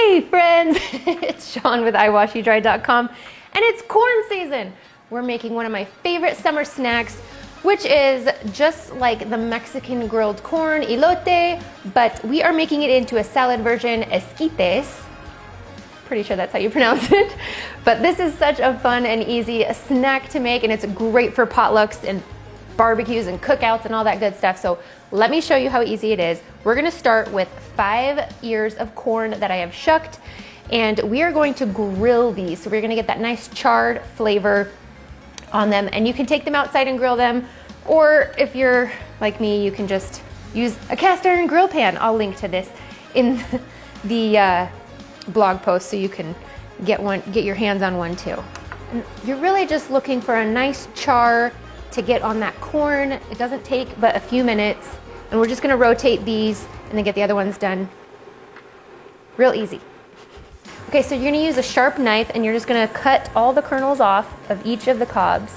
Hey friends, it's Sean with iwashyouDry.com, and it's corn season. We're making one of my favorite summer snacks, which is just like the Mexican grilled corn, elote, but we are making it into a salad version, esquites. Pretty sure that's how you pronounce it. But this is such a fun and easy snack to make, and it's great for potlucks and barbecues and cookouts and all that good stuff. So let me show you how easy it is. We're gonna start with 5 ears of corn that I have shucked, and we are going to grill these. So we're gonna get that nice charred flavor on them, and you can take them outside and grill them, or if you're like me, you can just use a cast iron grill pan. I'll link to this in the blog post so you can get your hands on one too. And you're really just looking for a nice char to get on that corn. It doesn't take but a few minutes, and we're just gonna rotate these and then get the other ones done. Real easy. Okay, so you're gonna use a sharp knife and you're just gonna cut all the kernels off of each of the cobs.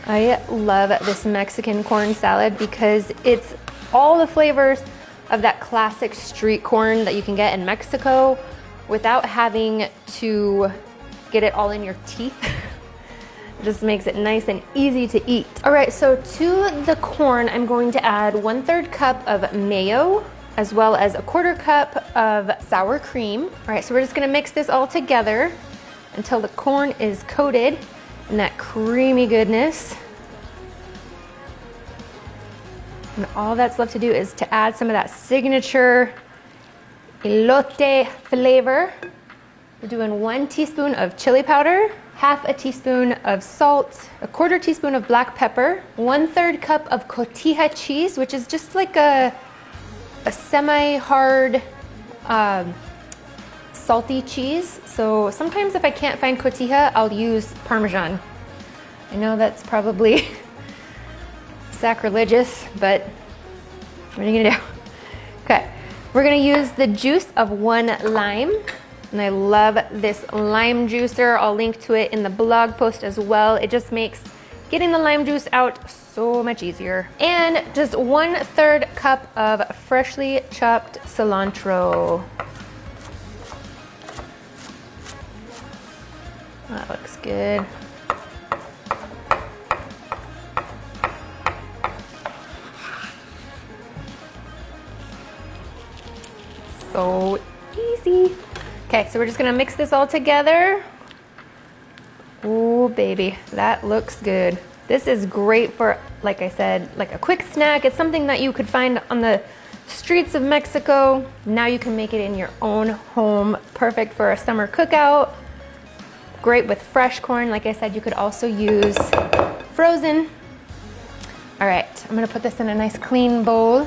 I love this Mexican corn salad because it's all the flavors of that classic street corn that you can get in Mexico without having to get it all in your teeth. It just makes it nice and easy to eat. All right, so to the corn, I'm going to add 1/3 cup of mayo, as well as 1/4 cup of sour cream. All right, so we're just gonna mix this all together until the corn is coated in that creamy goodness. And all that's left to do is to add some of that signature elote flavor. We're doing 1 teaspoon of chili powder, 1/2 teaspoon of salt, 1/4 teaspoon of black pepper, 1/3 cup of cotija cheese, which is just like a semi-hard salty cheese. So sometimes if I can't find cotija, I'll use Parmesan. I know that's probably sacrilegious, but what are you gonna do? Okay, we're gonna use the juice of 1 lime, and I love this lime juicer. I'll link to it in the blog post as well. It just makes getting the lime juice out so much easier. And just 1/3 cup of freshly chopped cilantro. That looks good. So easy. Okay, so we're just gonna mix this all together. Oh baby, that looks good. This is great for, like I said, like a quick snack. It's something that you could find on the streets of Mexico. Now you can make it in your own home. Perfect for a summer cookout. Great with fresh corn. Like I said, you could also use frozen. All right, I'm gonna put this in a nice clean bowl.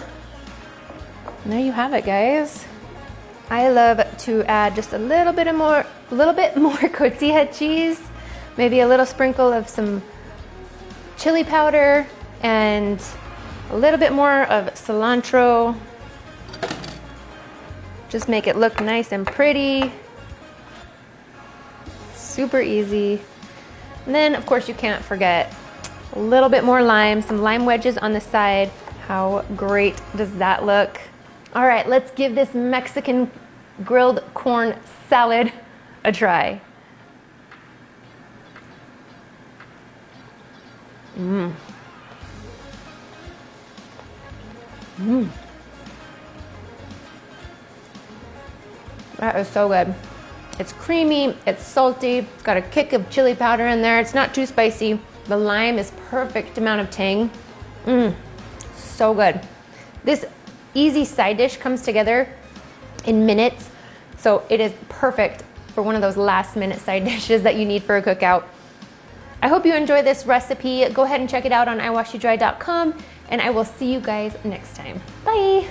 And there you have it, guys. I love to add just a little bit more cotija cheese, maybe a little sprinkle of some chili powder, and a little bit more of cilantro. Just make it look nice and pretty. Super easy. And then, of course, you can't forget a little bit more lime, some lime wedges on the side. How great does that look? All right, let's give this Mexican grilled corn salad a try. Mmm. Mmm. That is so good. It's creamy, it's salty, it's got a kick of chili powder in there. It's not too spicy. The lime is perfect amount of tang. Mmm, so good. This easy side dish comes together in minutes, so it is perfect for one of those last minute side dishes that you need for a cookout. I hope you enjoy this recipe. Go ahead and check it out on iwashyouDry.com, and I will see you guys next time. Bye.